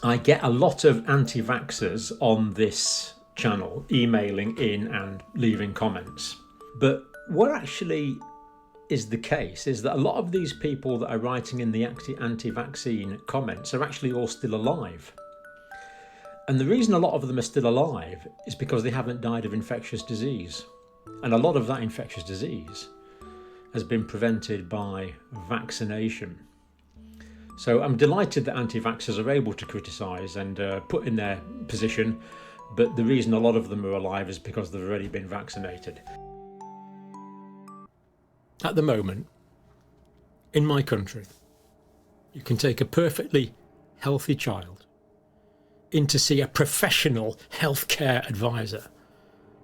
I get a lot of anti-vaxxers on this channel emailing in and leaving comments. But what actually is the case is that a lot of these people that are writing in the anti-vaccine comments are actually all still alive. And the reason a lot of them are still alive is because they haven't died of infectious disease. And a lot of that infectious disease has been prevented by vaccination. So I'm delighted that anti-vaxxers are able to criticise and put in their position, but the reason a lot of them are alive is because they've already been vaccinated. At the moment, in my country, you can take a perfectly healthy child in to see a professional healthcare advisor,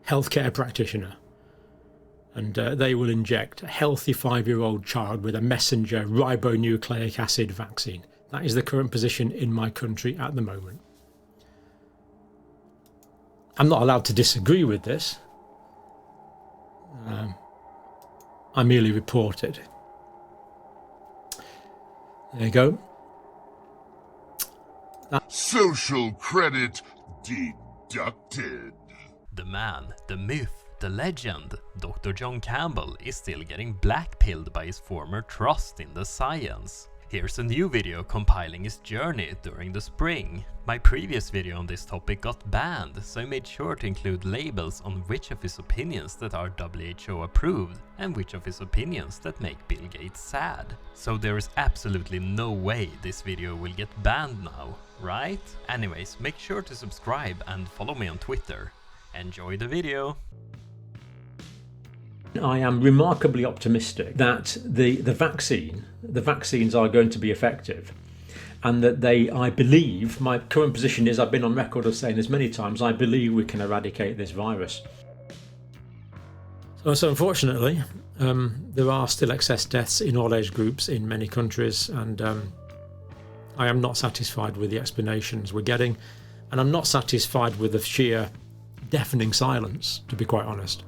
healthcare practitioner, and they will inject a healthy 5-year-old child with a messenger ribonucleic acid vaccine. That is the current position in my country at the moment. I'm not allowed to disagree with this. I merely report it. There you go. Social credit deducted. The man, the myth, the legend, Dr. John Campbell is still getting blackpilled by his former trust in the science. Here's a new video compiling his journey during the spring. My previous video on this topic got banned, so I made sure to include labels on which of his opinions that are WHO approved and which of his opinions that make Bill Gates sad. So there is absolutely no way this video will get banned now, right? Anyways, make sure to subscribe and follow me on Twitter. Enjoy the video! I am remarkably optimistic that the vaccines are going to be effective, and that I believe, my current position is, I've been on record of saying this many times, I believe we can eradicate this virus. So unfortunately, there are still excess deaths in all age groups in many countries, and I am not satisfied with the explanations we're getting, and I'm not satisfied with the sheer deafening silence, to be quite honest,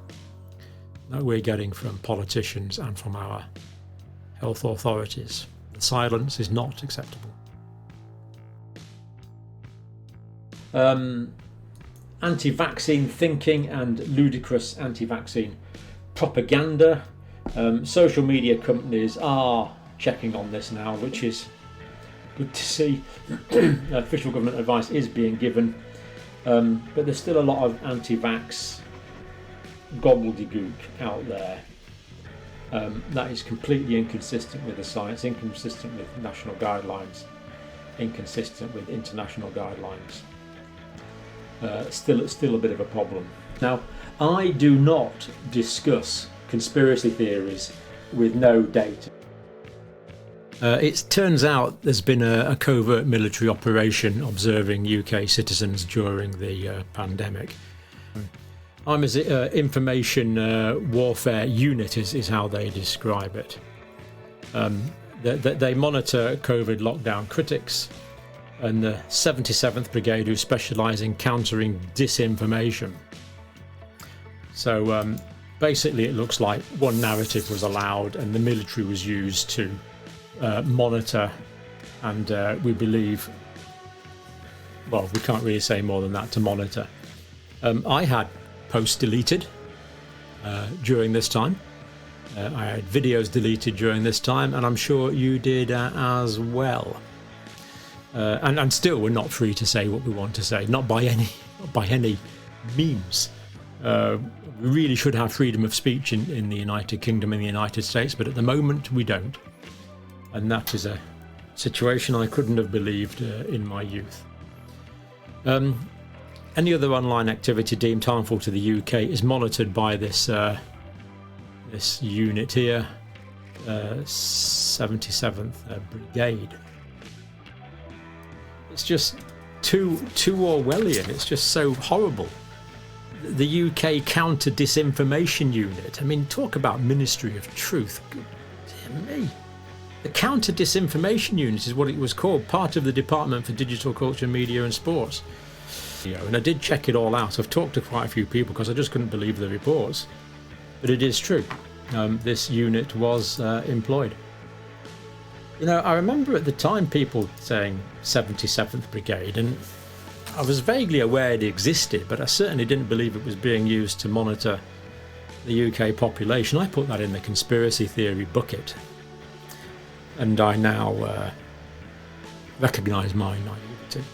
that we're getting from politicians and from our health authorities. The silence is not acceptable. Anti-vaccine thinking and ludicrous anti-vaccine propaganda. Social media companies are checking on this now, which is good to see. Official government advice is being given, but there's still a lot of anti-vax gobbledygook out there that is completely inconsistent with the science, inconsistent with national guidelines, inconsistent with international guidelines. Still a bit of a problem. Now, I do not discuss conspiracy theories with no data. It turns out there's been a covert military operation observing UK citizens during the pandemic. Army's information warfare unit is how they describe it. They monitor COVID lockdown critics, and the 77th Brigade, who specialise in countering disinformation. So basically it looks like one narrative was allowed and the military was used to monitor, and we believe, well, we can't really say more than that, to monitor. I had posts deleted during this time. I had videos deleted during this time, and I'm sure you did as well. And still, we're not free to say what we want to say, not by any means. We really should have freedom of speech in the United Kingdom and the United States, but at the moment we don't. And that is a situation I couldn't have believed in my youth. Any other online activity deemed harmful to the UK is monitored by this this unit here, 77th Brigade. It's just too Orwellian. It's just so horrible. The UK Counter Disinformation Unit. I mean, talk about Ministry of Truth. Good dear me. The Counter Disinformation Unit is what it was called, part of the Department for Digital Culture, Media and Sports. And I did check it all out. I've talked to quite a few people because I just couldn't believe the reports. But it is true. This unit was employed. You know, I remember at the time people saying 77th Brigade, and I was vaguely aware it existed, but I certainly didn't believe it was being used to monitor the UK population. I put that in the conspiracy theory bucket, and I now recognise my naivety.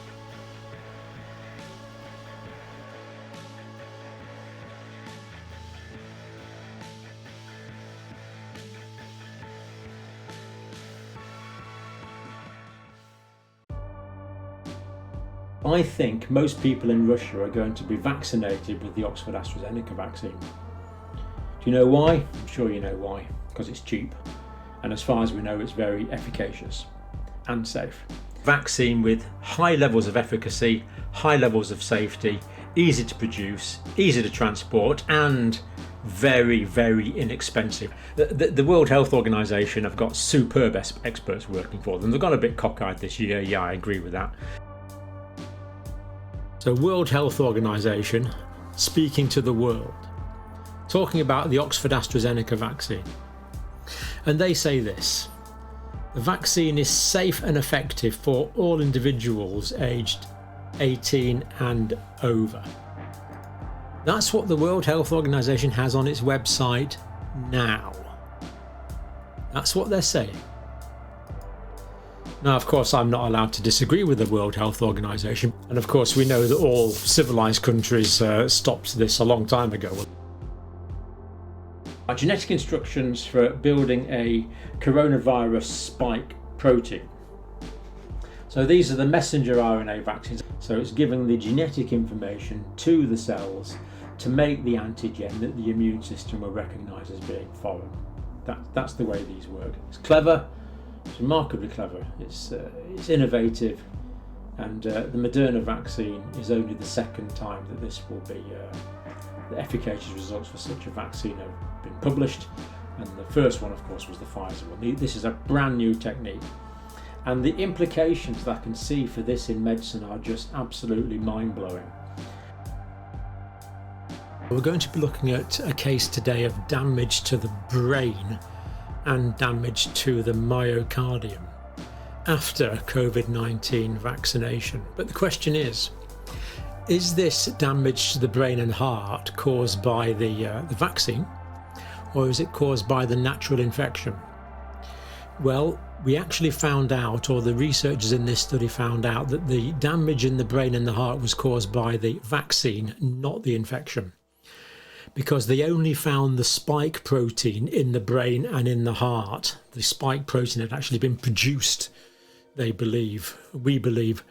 I think most people in Russia are going to be vaccinated with the Oxford AstraZeneca vaccine. Do you know why? I'm sure you know why. Because it's cheap. And as far as we know, it's very efficacious and safe. Vaccine with high levels of efficacy, high levels of safety, easy to produce, easy to transport, and very, very inexpensive. The World Health Organization have got superb experts working for them. They've got a bit cockeyed this year, yeah, I agree with that. So World Health Organization speaking to the world, talking about the Oxford AstraZeneca vaccine. And they say this: the vaccine is safe and effective for all individuals aged 18 and over. That's what the World Health Organization has on its website now. That's what they're saying. Now, of course, I'm not allowed to disagree with the World Health Organization. And of course, we know that all civilized countries stopped this a long time ago. Genetic instructions for building a coronavirus spike protein. So these are the messenger RNA vaccines. So it's giving the genetic information to the cells to make the antigen that the immune system will recognise as being foreign. That's the way these work. It's clever. It's remarkably clever. It's innovative, and the Moderna vaccine is only the second time that this will be the efficacious results for such a vaccine have been published, and the first one, of course, was the Pfizer one. This is a brand new technique, and the implications that I can see for this in medicine are just absolutely mind-blowing. We're going to be looking at a case today of damage to the brain and damage to the myocardium after COVID-19 vaccination. But the question is this damage to the brain and heart caused by the vaccine, or is it caused by the natural infection? Well, we actually found out, or the researchers in this study found out, that the damage in the brain and the heart was caused by the vaccine, not the infection, because they only found the spike protein in the brain and in the heart. The spike protein had actually been produced, we believe,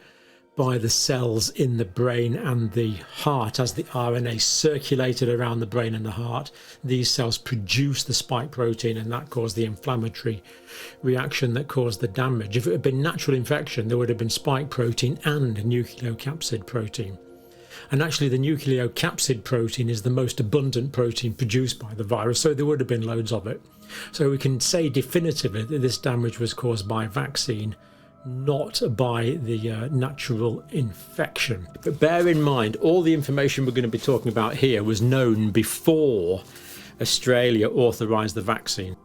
by the cells in the brain and the heart. As the RNA circulated around the brain and the heart, these cells produced the spike protein, and that caused the inflammatory reaction that caused the damage. If it had been natural infection, there would have been spike protein and nucleocapsid protein. And actually the nucleocapsid protein is the most abundant protein produced by the virus, so there would have been loads of it. So we can say definitively that this damage was caused by vaccine, not by the natural infection. But bear in mind, all the information we're going to be talking about here was known before Australia authorised the vaccine.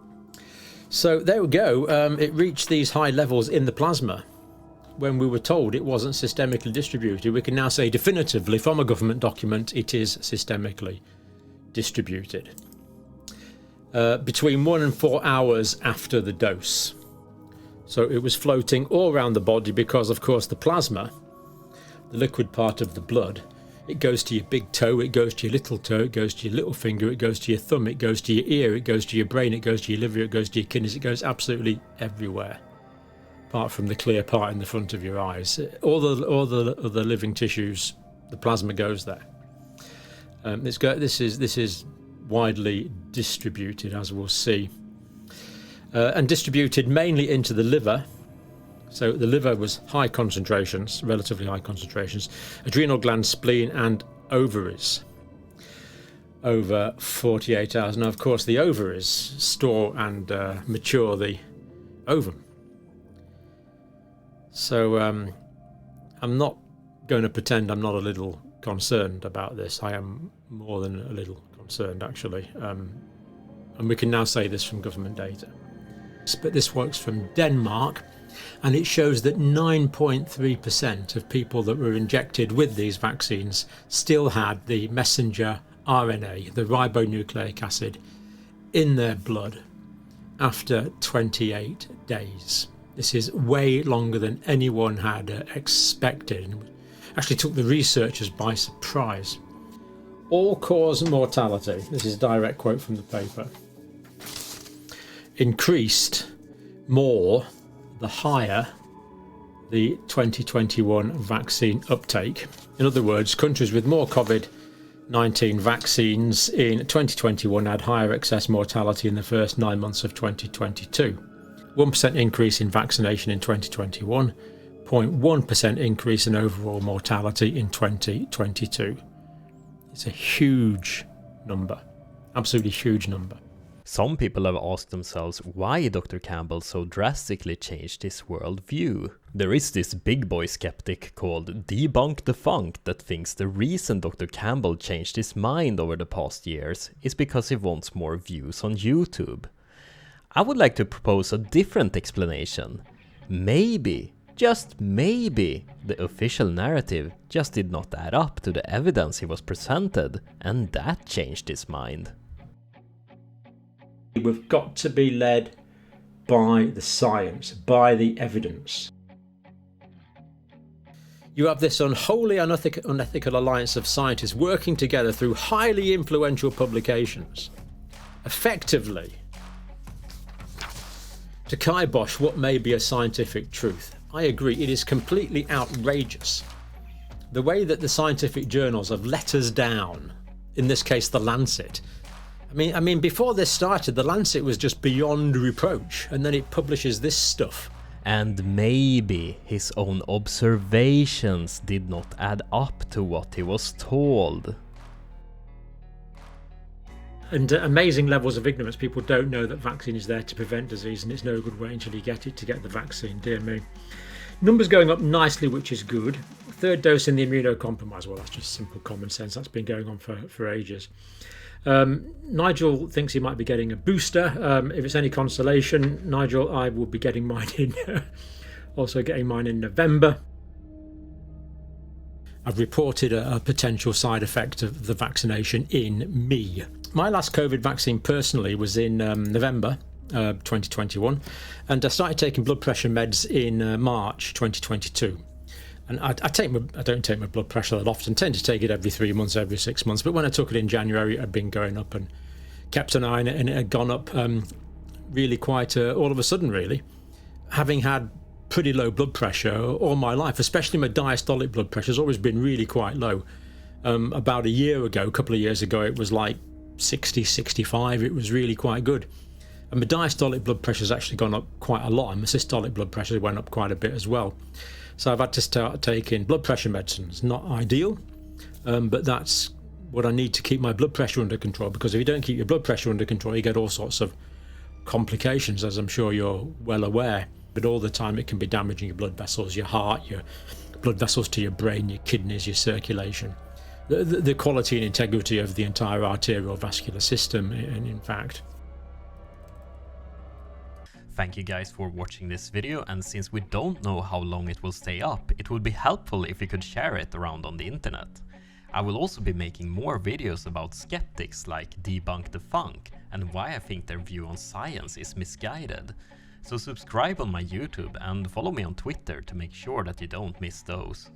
So there we go. It reached these high levels in the plasma when we were told it wasn't systemically distributed. We can now say definitively from a government document it is systemically distributed. Between 1 and 4 hours after the dose. So it was floating all around the body because, of course, the plasma, the liquid part of the blood, it goes to your big toe, it goes to your little toe, it goes to your little finger, it goes to your thumb, it goes to your ear, it goes to your brain, it goes to your liver, it goes to your kidneys, it goes absolutely everywhere, apart from the clear part in the front of your eyes. All the other living tissues, the plasma goes there. This is widely distributed, as we'll see. And distributed mainly into the liver. So the liver was high concentrations, relatively high concentrations, adrenal glands, spleen and ovaries over 48 hours. Now, of course, the ovaries store and mature the ovum. So I'm not going to pretend I'm not a little concerned about this. I am more than a little concerned, actually. And we can now say this from government data. but this works from Denmark, and it shows that 9.3% of people that were injected with these vaccines still had the messenger RNA, the ribonucleic acid, in their blood after 28 days. This is way longer than anyone had expected, and actually took the researchers by surprise. All-cause mortality, this is a direct quote from the paper, increased more the higher the 2021 vaccine uptake. In other words, countries with more COVID-19 vaccines in 2021 had higher excess mortality in the first 9 months of 2022. 1% increase in vaccination in 2021, 0.1% increase in overall mortality in 2022. It's a huge number, absolutely huge number. Some people have asked themselves why Dr. Campbell so drastically changed his worldview. There is this big boy skeptic called Debunk the Funk that thinks the reason Dr. Campbell changed his mind over the past years is because he wants more views on YouTube. I would like to propose a different explanation. Maybe, just maybe, the official narrative just did not add up to the evidence he was presented, and that changed his mind. We've got to be led by the science, by the evidence. You have this unholy, unethical alliance of scientists working together through highly influential publications, effectively, to kibosh what may be a scientific truth. I agree, it is completely outrageous. The way that the scientific journals have let us down, in this case The Lancet. I mean, before this started, The Lancet was just beyond reproach, and then it publishes this stuff. And maybe his own observations did not add up to what he was told. And amazing levels of ignorance. People don't know that vaccine is there to prevent disease, and it's no good waiting until you get it to get the vaccine. Dear me. Numbers going up nicely, which is good. Third dose in the immunocompromised. Well, that's just simple common sense. That's been going on for ages. Nigel thinks he might be getting a booster. If it's any consolation, Nigel, I will be getting mine in, also getting mine in November. I've reported a potential side effect of the vaccination in me. My last COVID vaccine personally was in November 2021, and I started taking blood pressure meds in March 2022. And I don't take my blood pressure that often, tend to take it every 3 months, every 6 months. But when I took it in January, it had been going up and kept an eye on it, and it had gone up really quite all of a sudden, really. Having had pretty low blood pressure all my life, especially my diastolic blood pressure has always been really quite low. About a couple of years ago, it was like 60, 65. It was really quite good. And my diastolic blood pressure has actually gone up quite a lot, and my systolic blood pressure went up quite a bit as well. So I've had to start taking blood pressure medicines. Not ideal, but that's what I need to keep my blood pressure under control, because if you don't keep your blood pressure under control, you get all sorts of complications, as I'm sure you're well aware. But all the time it can be damaging your blood vessels, your heart, your blood vessels to your brain, your kidneys, your circulation, the quality and integrity of the entire arterial vascular system, in fact. Thank you guys for watching this video, and since we don't know how long it will stay up, it would be helpful if you could share it around on the internet. I will also be making more videos about skeptics like Debunk the Funk and why I think their view on science is misguided. So subscribe on my YouTube and follow me on Twitter to make sure that you don't miss those.